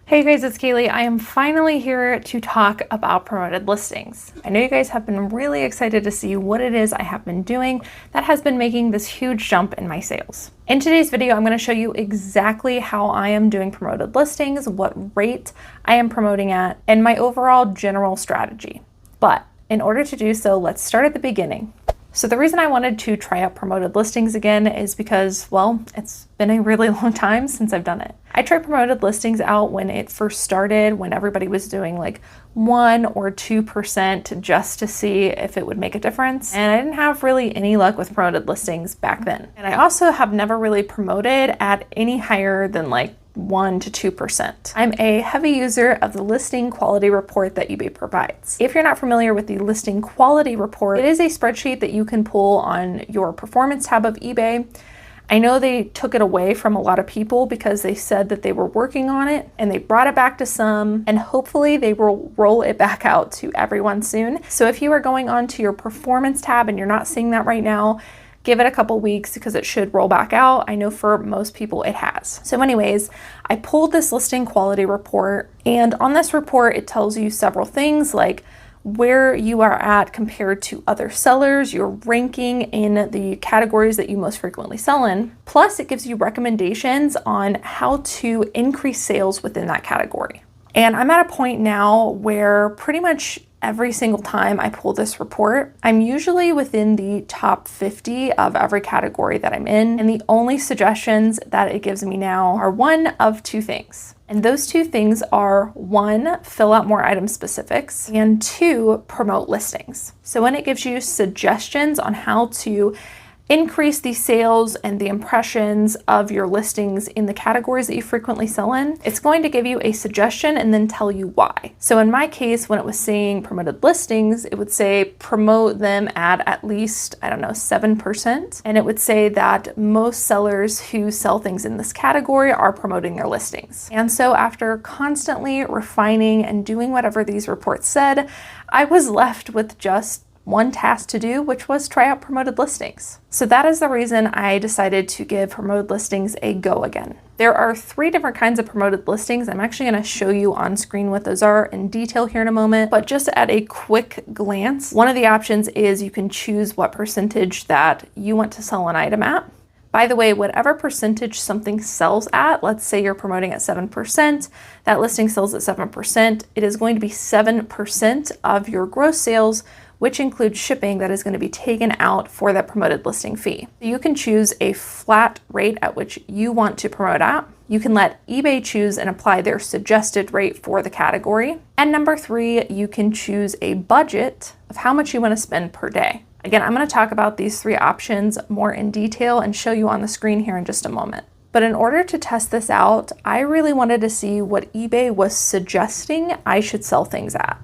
Hey guys, it's Cayley. I am finally here to talk about promoted listings. I know you guys have been really excited to see what it is I have been doing that has been making this huge jump in my sales. In today's video, I'm going to show you exactly how I am doing promoted listings, what rate I am promoting at, and my overall general strategy. But in order to do so, let's start at the beginning. So the reason I wanted to try out promoted listings again is because, well, it's been a really long time since I've done it. I tried promoted listings out when it first started, when everybody was doing like 1 or 2% just to see if it would make a difference. And I didn't have really any luck with promoted listings back then. And I also have never really promoted at any higher than like 1 to 2%. I'm a heavy user of the listing quality report that eBay provides. If you're not familiar with the listing quality report, it is a spreadsheet that you can pull on your performance tab of eBay. I know they took it away from a lot of people because they said that they were working on it and they brought it back to some, and hopefully they will roll it back out to everyone soon. So if you are going on to your performance tab and you're not seeing that right now, give it a couple weeks because it should roll back out. I know for most people it has. So anyways, I pulled this listing quality report, and on this report, it tells you several things like where you are at compared to other sellers, your ranking in the categories that you most frequently sell in. Plus, it gives you recommendations on how to increase sales within that category. And I'm at a point now where pretty much every single time I pull this report, I'm usually within the top 50 of every category that I'm in. And the only suggestions that it gives me now are one of two things. And those two things are 1, fill out more item specifics, and 2, promote listings. So when it gives you suggestions on how to increase the sales and the impressions of your listings in the categories that you frequently sell in, it's going to give you a suggestion and then tell you why. So in my case, when it was saying promoted listings, it would say promote them at least, 7%. And it would say that most sellers who sell things in this category are promoting their listings. And so after constantly refining and doing whatever these reports said, I was left with just one task to do, which was try out promoted listings. So that is the reason I decided to give promoted listings a go again. There are 3 different kinds of promoted listings. I'm actually going to show you on screen what those are in detail here in a moment, but just at a quick glance, one of the options is you can choose what percentage that you want to sell an item at. By the way, whatever percentage something sells at, let's say you're promoting at 7%, that listing sells at 7%, it is going to be 7% of your gross sales, which includes shipping, that is going to be taken out for that promoted listing fee. You can choose a flat rate at which you want to promote at. You can let eBay choose and apply their suggested rate for the category. And number 3, you can choose a budget of how much you want to spend per day. Again, I'm going to talk about these 3 options more in detail and show you on the screen here in just a moment. But in order to test this out, I really wanted to see what eBay was suggesting I should sell things at.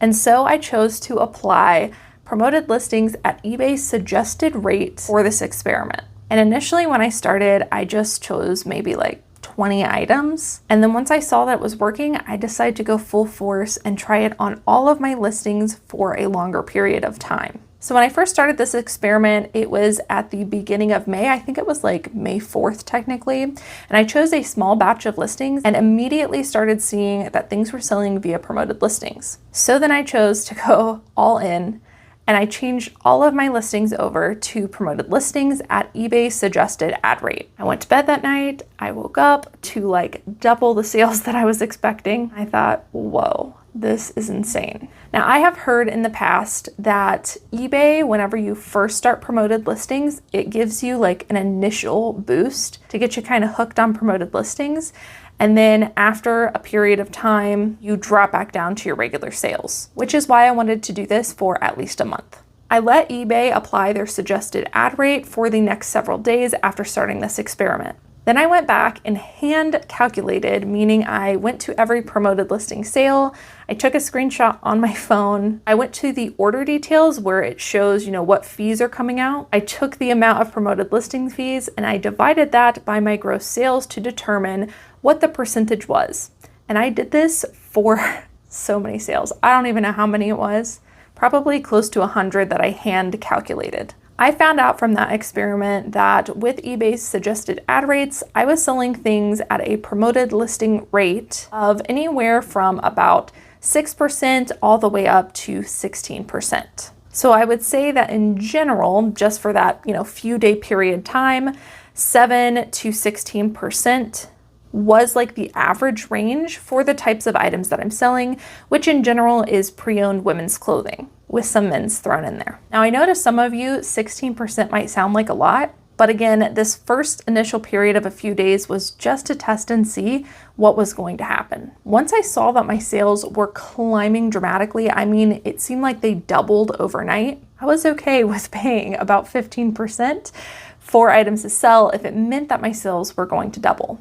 And so I chose to apply promoted listings at eBay's suggested rate for this experiment. And initially when I started, I just chose maybe like 20 items. And then once I saw that it was working, I decided to go full force and try it on all of my listings for a longer period of time. So when I first started this experiment, it was at the beginning of May. I think it was like May 4th technically. And I chose a small batch of listings and immediately started seeing that things were selling via promoted listings. So then I chose to go all in and I changed all of my listings over to promoted listings at eBay's suggested ad rate. I went to bed that night. I woke up to like double the sales that I was expecting. I thought, whoa, this is insane. Now, I have heard in the past that eBay, whenever you first start promoted listings, it gives you like an initial boost to get you kind of hooked on promoted listings. And then after a period of time, you drop back down to your regular sales, which is why I wanted to do this for at least a month. I let eBay apply their suggested ad rate for the next several days after starting this experiment. Then I went back and hand calculated, meaning I went to every promoted listing sale. I took a screenshot on my phone. I went to the order details where it shows, what fees are coming out. I took the amount of promoted listing fees and I divided that by my gross sales to determine what the percentage was. And I did this for so many sales. I don't even know how many it was. Probably close to 100 that I hand calculated. I found out from that experiment that with eBay's suggested ad rates, I was selling things at a promoted listing rate of anywhere from about 6% all the way up to 16%. So I would say that in general, just for that, few day period time, 7 to 16% was like the average range for the types of items that I'm selling, which in general is pre-owned women's clothing with some men's thrown in there. Now I know to some of you, 16% might sound like a lot, but again, this first initial period of a few days was just to test and see what was going to happen. Once I saw that my sales were climbing dramatically, I mean, it seemed like they doubled overnight, I was okay with paying about 15% for items to sell if it meant that my sales were going to double.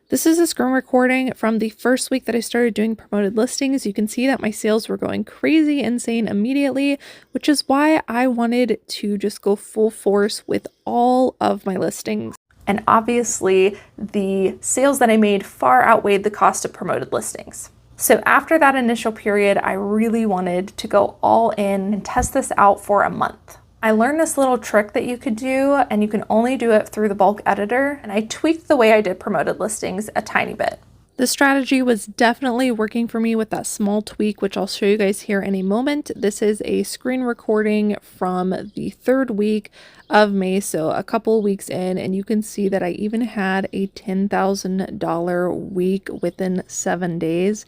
This is a screen recording from the first week that I started doing promoted listings. You can see that my sales were going crazy insane immediately, which is why I wanted to just go full force with all of my listings. And obviously the sales that I made far outweighed the cost of promoted listings. So after that initial period, I really wanted to go all in and test this out for a month. I learned this little trick that you could do, and you can only do it through the bulk editor, and I tweaked the way I did promoted listings a tiny bit. The strategy was definitely working for me with that small tweak, which I'll show you guys here in a moment. This is a screen recording from the 3rd week of May, so a couple weeks in, and you can see that I even had a $10,000 week within 7 days.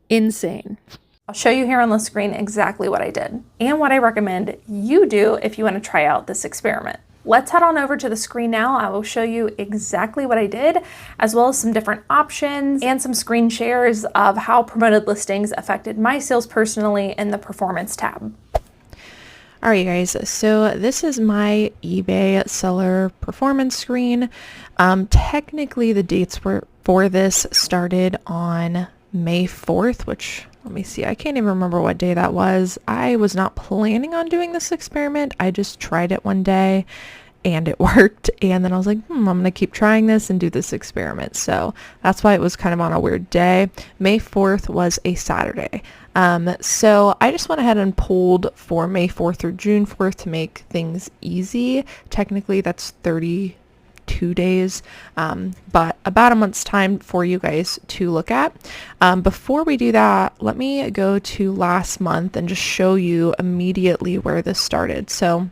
Insane. I'll show you here on the screen exactly what I did and what I recommend you do if you want to try out this experiment. Let's head on over to the screen now. I will show you exactly what I did, as well as some different options and some screen shares of how promoted listings affected my sales personally in the performance tab. All right, guys, so this is my eBay seller performance screen. Technically, the dates for this started on May 4th, which, let me see, I can't even remember what day that was. I was not planning on doing this experiment. I just tried it one day and it worked. And then I was like, I'm going to keep trying this and do this experiment. So that's why it was kind of on a weird day. May 4th was a Saturday. So I just went ahead and pulled for May 4th through June 4th to make things easy. Technically, that's 32 days, but about a month's time for you guys to look at. Before we do that, let me go to last month and just show you immediately where this started. So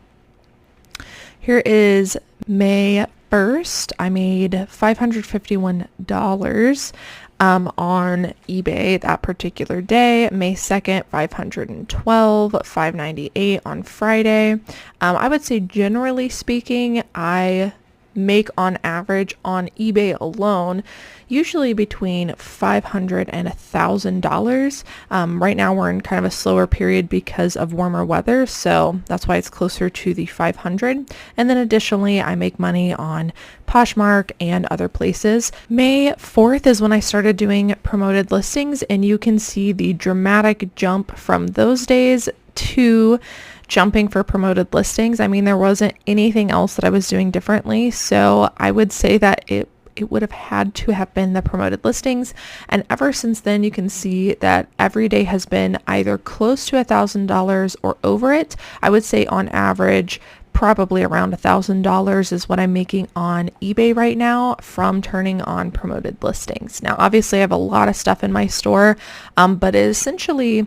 here is May 1st. I made $551 on eBay that particular day. May 2nd, $512, $598 on Friday. I would say generally speaking, I make on average on eBay alone usually between $500 and $1,000. Right now we're in kind of a slower period because of warmer weather, so that's why it's closer to the 500. And then additionally, I make money on Poshmark and other places. May 4th is when I started doing promoted listings, and you can see the dramatic jump from those days to jumping for promoted listings. I mean, there wasn't anything else that I was doing differently, so I would say that it would have had to have been the promoted listings. And ever since then, you can see that every day has been either close to $1,000 or over it. I would say on average, probably around $1,000 is what I'm making on eBay right now from turning on promoted listings. Now, obviously, I have a lot of stuff in my store, but it essentially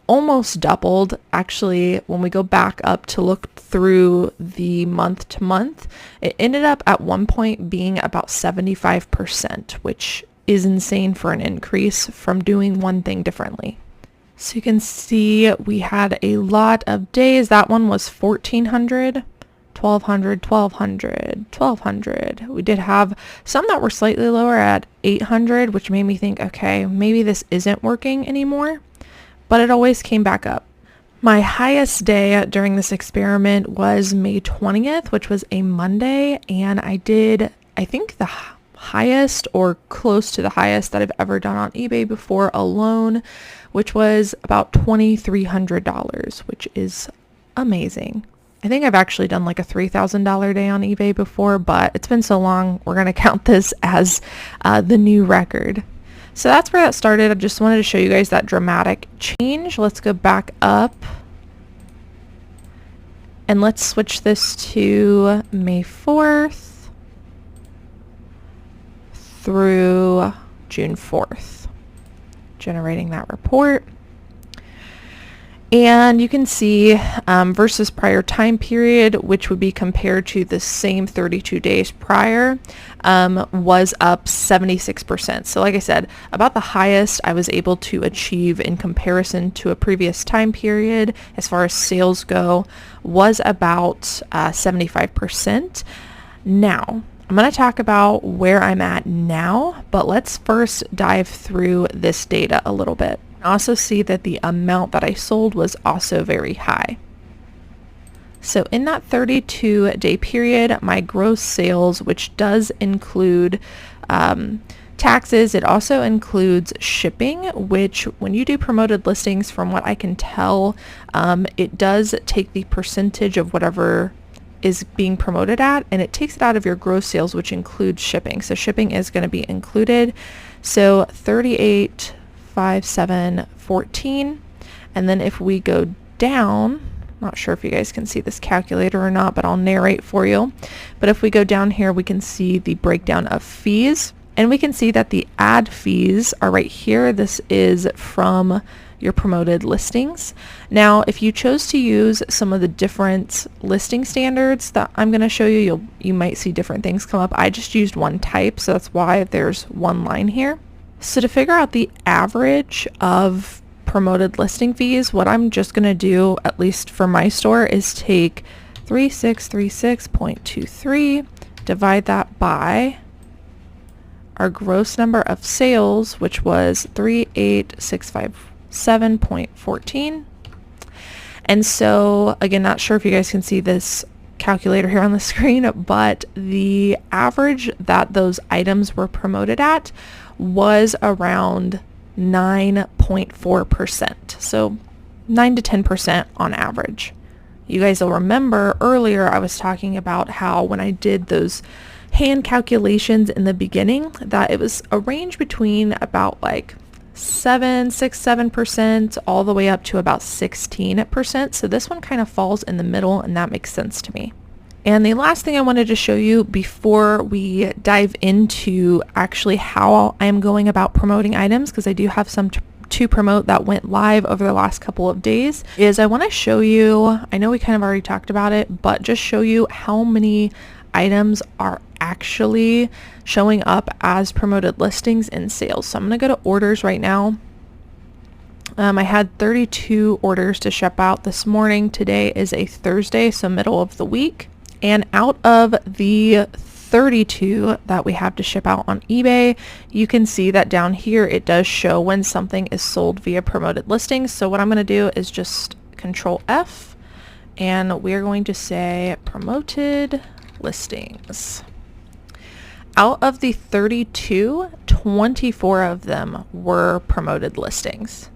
almost doubled. Actually, when we go back up to look through the month to month, it ended up at one point being about 75%, which is insane for an increase from doing one thing differently. So you can see we had a lot of days. That one was 1,400, 1,200, 1,200, 1,200. We did have some that were slightly lower at 800, which made me think, okay, maybe this isn't working anymore. But it always came back up. My highest day during this experiment was May 20th, which was a Monday, and I did, I think, the highest or close to the highest that I've ever done on eBay before alone, which was about $2,300, which is amazing. I think I've actually done like a $3,000 day on eBay before, but it's been so long, we're going to count this as the new record. So that's where that started. I just wanted to show you guys that dramatic change. Let's go back up. And let's switch this to May 4th through June 4th, generating that report. And you can see versus prior time period, which would be compared to the same 32 days prior, was up 76%. So like I said, about the highest I was able to achieve in comparison to a previous time period as far as sales go was about 75%. Now, I'm going to talk about where I'm at now, but let's first dive through this data a little bit. Also see that the amount that I sold was also very high. So in that 32-day period, my gross sales, which does include taxes, it also includes shipping, which when you do promoted listings, from what I can tell, it does take the percentage of whatever is being promoted at, and it takes it out of your gross sales, which includes shipping. So shipping is going to be included. So 38, 5, 7, 14. And then if we go down, not sure if you guys can see this calculator or not, but I'll narrate for you. But if we go down here, we can see the breakdown of fees, and we can see that the ad fees are right here. This is from your promoted listings. Now, if you chose to use some of the different listing standards that I'm going to show you, you might see different things come up. I just used one type, so that's why there's one line here. So to figure out the average of promoted listing fees, what I'm just going to do, at least for my store, is take 3636.23, divide that by our gross number of sales, which was 38,657.14. And so again, not sure if you guys can see this calculator here on the screen, but the average that those items were promoted at was around 9.4%. So 9 to 10% on average. You guys will remember earlier I was talking about how when I did those hand calculations in the beginning, that it was a range between about like 7% all the way up to about 16%. So this one kind of falls in the middle, and that makes sense to me. And the last thing I wanted to show you before we dive into actually how I'm going about promoting items, because I do have some to promote that went live over the last couple of days, is I want to show you, I know we kind of already talked about it, but just show you how many items are actually showing up as promoted listings in sales. So I'm going to go to orders right now. I had 32 orders to ship out this morning. Today is a Thursday, so middle of the week. And out of the 32 that we have to ship out on eBay, you can see that down here it does show when something is sold via promoted listings. So what I'm going to do is just Control F, and we're going to say promoted listings. Out of the 32, 24 of them were promoted listings.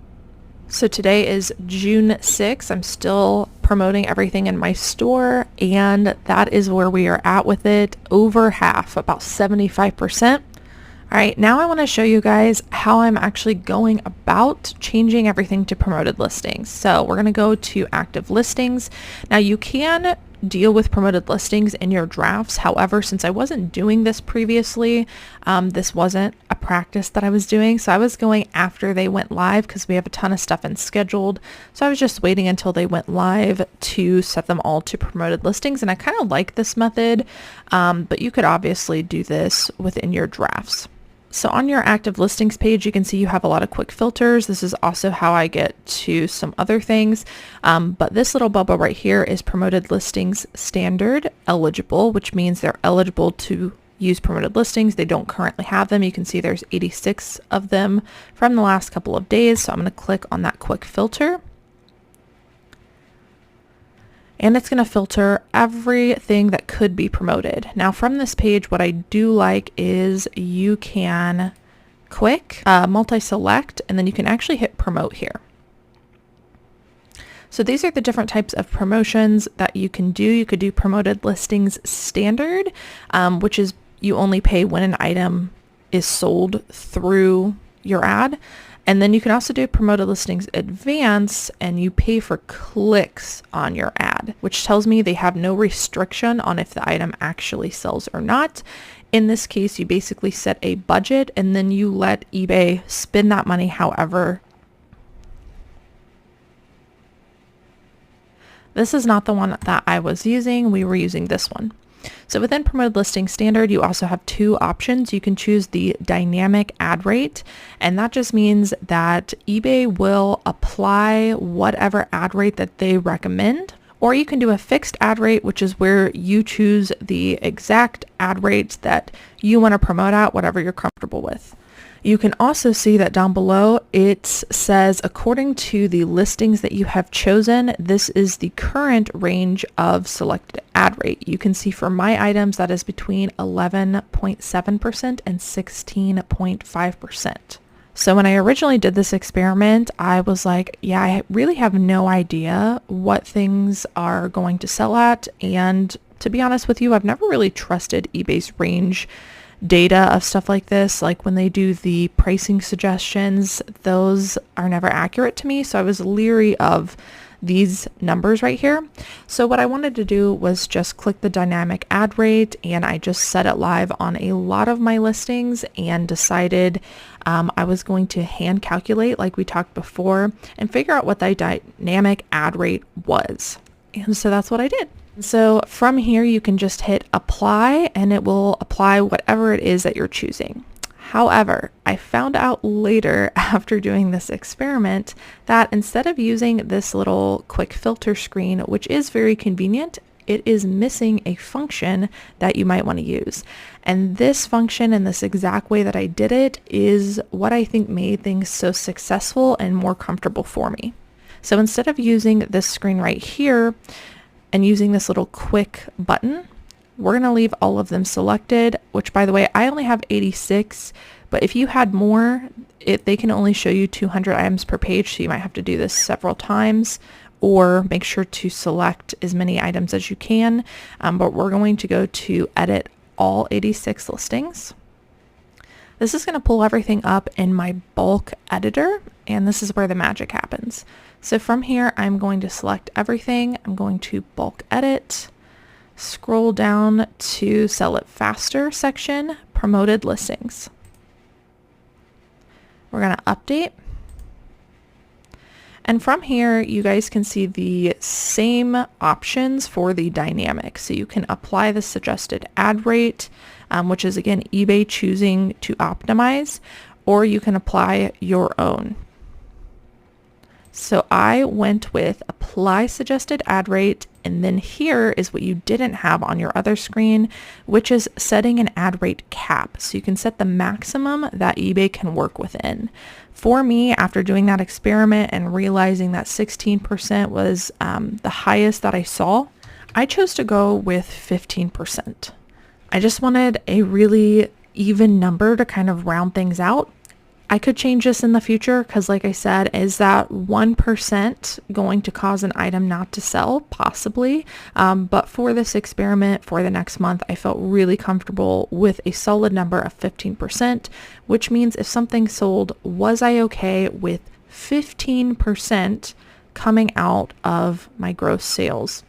So today is June 6th. I'm still promoting everything in my store, and that is where we are at with it. Over half, about 75%. All right, now I want to show you guys how I'm actually going about changing everything to promoted listings. So we're going to go to active listings. Now you can deal with promoted listings in your drafts. However, since I wasn't doing this previously, this wasn't a practice that I was doing. So I was going after they went live because we have a ton of stuff in scheduled. So I was just waiting until they went live to set them all to promoted listings. And I kind of like this method, but you could obviously do this within your drafts. So on your active listings page, you can see you have a lot of quick filters. This is also how I get to some other things. But this little bubble right here is promoted listings standard eligible, which means they're eligible to use promoted listings. They don't currently have them. You can see there's 86 of them from the last couple of days. So I'm going to click on that quick filter. And it's going to filter everything that could be promoted. Now from this page, what I do like is you can quick multi-select, and then you can actually hit promote here. So these are the different types of promotions that you can do. You could do promoted listings standard, which is you only pay when an item is sold through your ad. And then you can also do promoted listings advance, and you pay for clicks on your ad, which tells me they have no restriction on if the item actually sells or not. In this case, you basically set a budget and then you let eBay spend that money however. This is not the one that I was using. We were using this one. So within promoted listing standard, you also have two options. You can choose the dynamic ad rate, and that just means that eBay will apply whatever ad rate that they recommend. Or you can do a fixed ad rate, which is where you choose the exact ad rates that you want to promote at, whatever you're comfortable with. You can also see that down below it says, according to the listings that you have chosen, this is the current range of selected ad rate. You can see for my items that is between 11.7% and 16.5%. So when I originally did this experiment, I was like, yeah, I really have no idea what things are going to sell at. And to be honest with you, I've never really trusted eBay's range data of stuff like this. Like when they do the pricing suggestions, those are never accurate to me. So I was leery of these numbers right here. So what I wanted to do was just click the dynamic ad rate, and I just set it live on a lot of my listings and decided I was going to hand calculate like we talked before and figure out what the dynamic ad rate was. And so that's what I did. So from here, you can just hit apply and it will apply whatever it is that you're choosing. However, I found out later after doing this experiment that instead of using this little quick filter screen, which is very convenient, it is missing a function that you might want to use. And this function in this exact way that I did it is what I think made things so successful and more comfortable for me. So instead of using this screen right here, and using this little quick button, we're going to leave all of them selected, which by the way, I only have 86, but if you had more, they can only show you 200 items per page, so you might have to do this several times, or make sure to select as many items as you can, but we're going to go to edit all 86 listings. This is going to pull everything up in my bulk editor, and this is where the magic happens. So from here, I'm going to select everything. I'm going to bulk edit, scroll down to sell it faster section, promoted listings. We're going to update. And from here, you guys can see the same options for the dynamic. So you can apply the suggested ad rate, which is again, eBay choosing to optimize, or you can apply your own. So I went with apply suggested ad rate, and then here is what you didn't have on your other screen, which is setting an ad rate cap. So you can set the maximum that eBay can work within. For me, after doing that experiment and realizing that 16% was the highest that I saw, I chose to go with 15%. I just wanted a really even number to kind of round things out. I could change this in the future because, like I said, is that 1% going to cause an item not to sell? Possibly. But for this experiment for the next month, I felt really comfortable with a solid number of 15%, which means if something sold, was I okay with 15% coming out of my gross sales?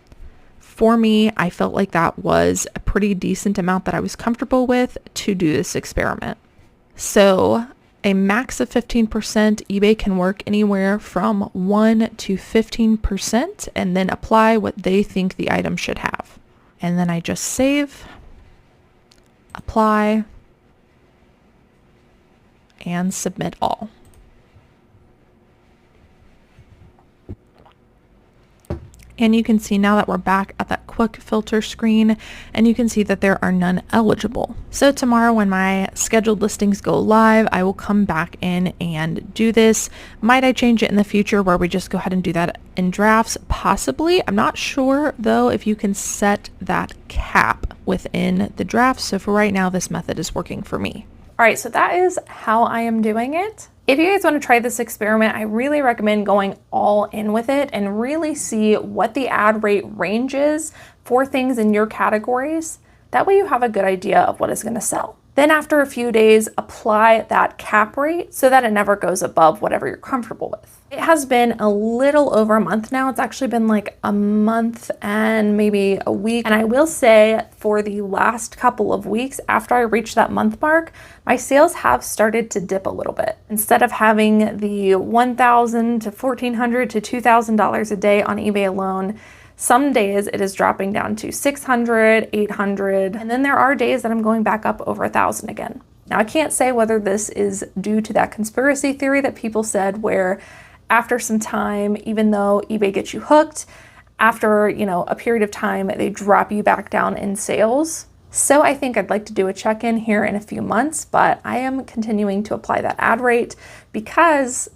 For me, I felt like that was a pretty decent amount that I was comfortable with to do this experiment. So a max of 15%, eBay can work anywhere from 1 to 15% and then apply what they think the item should have. And then I just save, apply, and submit all. And you can see now that we're back at that quick filter screen, and you can see that there are none eligible. So tomorrow when my scheduled listings go live, I will come back in and do this. Might I change it in the future where we just go ahead and do that in drafts? Possibly. I'm not sure though if you can set that cap within the draft. So for right now, this method is working for me. All right, so that is how I am doing it. If you guys want to try this experiment, I really recommend going all in with it and really see what the ad rate range is for things in your categories. That way you have a good idea of what is going to sell. Then after a few days, apply that cap rate so that it never goes above whatever you're comfortable with. It has been a little over a month now. It's actually been like a month and maybe a week. And I will say for the last couple of weeks after I reached that month mark, my sales have started to dip a little bit. Instead of having the $1,000 to $1,400 to $2,000 a day on eBay alone, some days it is dropping down to 600, 800, and then there are days that I'm going back up over 1,000 again. Now I can't say whether this is due to that conspiracy theory that people said where after some time, even though eBay gets you hooked, after, a period of time, they drop you back down in sales. So I think I'd like to do a check-in here in a few months, but I am continuing to apply that ad rate because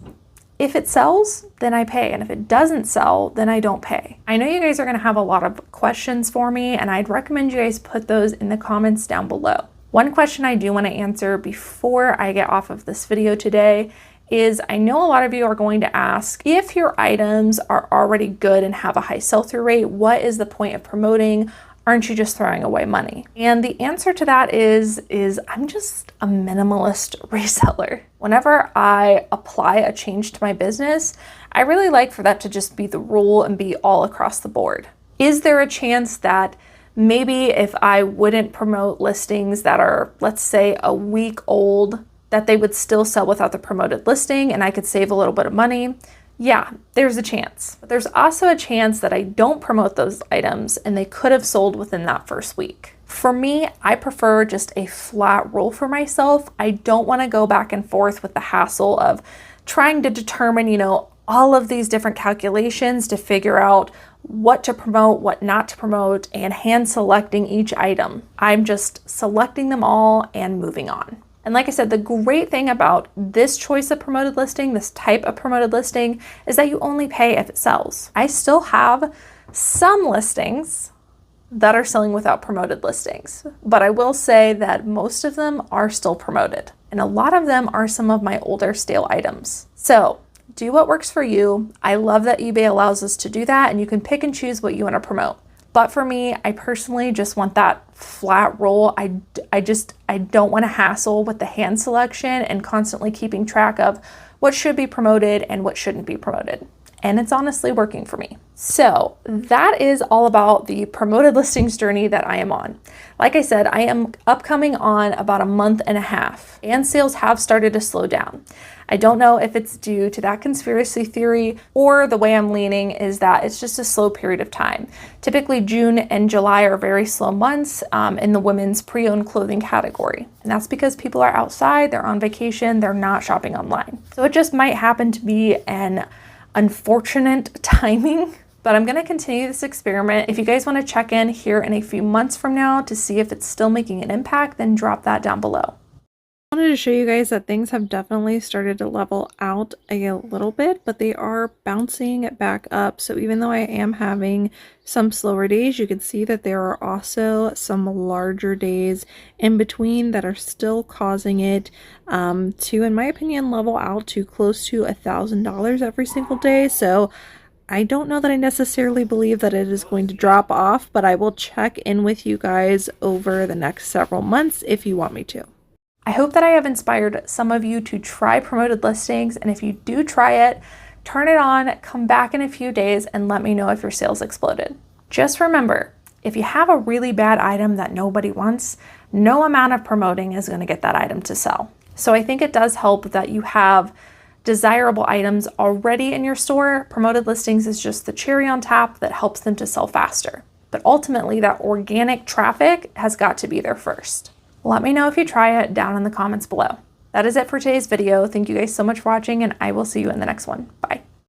if it sells, then I pay. And if it doesn't sell, then I don't pay. I know you guys are gonna have a lot of questions for me, and I'd recommend you guys put those in the comments down below. One question I do wanna answer before I get off of this video today is I know a lot of you are going to ask, if your items are already good and have a high sell-through rate, what is the point of promoting? Aren't you just throwing away money? And the answer to that is I'm just a minimalist reseller. Whenever I apply a change to my business, I really like for that to just be the rule and be all across the board. Is there a chance that maybe if I wouldn't promote listings that are, let's say, a week old, that they would still sell without the promoted listing and I could save a little bit of money? Yeah, there's a chance. But there's also a chance that I don't promote those items and they could have sold within that first week. For me, I prefer just a flat rule for myself. I don't want to go back and forth with the hassle of trying to determine, all of these different calculations to figure out what to promote, what not to promote, and hand selecting each item. I'm just selecting them all and moving on. And like I said, the great thing about this choice of promoted listing, this type of promoted listing, is that you only pay if it sells. I still have some listings that are selling without promoted listings, but I will say that most of them are still promoted. And a lot of them are some of my older stale items. So do what works for you. I love that eBay allows us to do that and you can pick and choose what you want to promote. But for me, I personally just want that flat roll. I don't want to hassle with the hand selection and constantly keeping track of what should be promoted and what shouldn't be promoted. And it's honestly working for me. So that is all about the promoted listings journey that I am on. Like I said, I am upcoming on about a month and a half, and sales have started to slow down. I don't know if it's due to that conspiracy theory or the way I'm leaning is that it's just a slow period of time. Typically June and July are very slow months in the women's pre-owned clothing category. And that's because people are outside, they're on vacation, they're not shopping online. So it just might happen to be an unfortunate timing, but I'm gonna continue this experiment. If you guys wanna check in here in a few months from now to see if it's still making an impact, then drop that down below. I wanted to show you guys that things have definitely started to level out a little bit, but they are bouncing back up. So even though I am having some slower days, you can see that there are also some larger days in between that are still causing it to, in my opinion, level out to close to $1,000 every single day. So I don't know that I necessarily believe that it is going to drop off, but I will check in with you guys over the next several months if you want me to. I hope that I have inspired some of you to try promoted listings, and if you do try it, turn it on, come back in a few days, and let me know if your sales exploded. Just remember, if you have a really bad item that nobody wants, no amount of promoting is going to get that item to sell. So I think it does help that you have desirable items already in your store. Promoted listings is just the cherry on top that helps them to sell faster. But ultimately, that organic traffic has got to be there first. Let me know if you try it down in the comments below. That is it for today's video. Thank you guys so much for watching, and I will see you in the next one.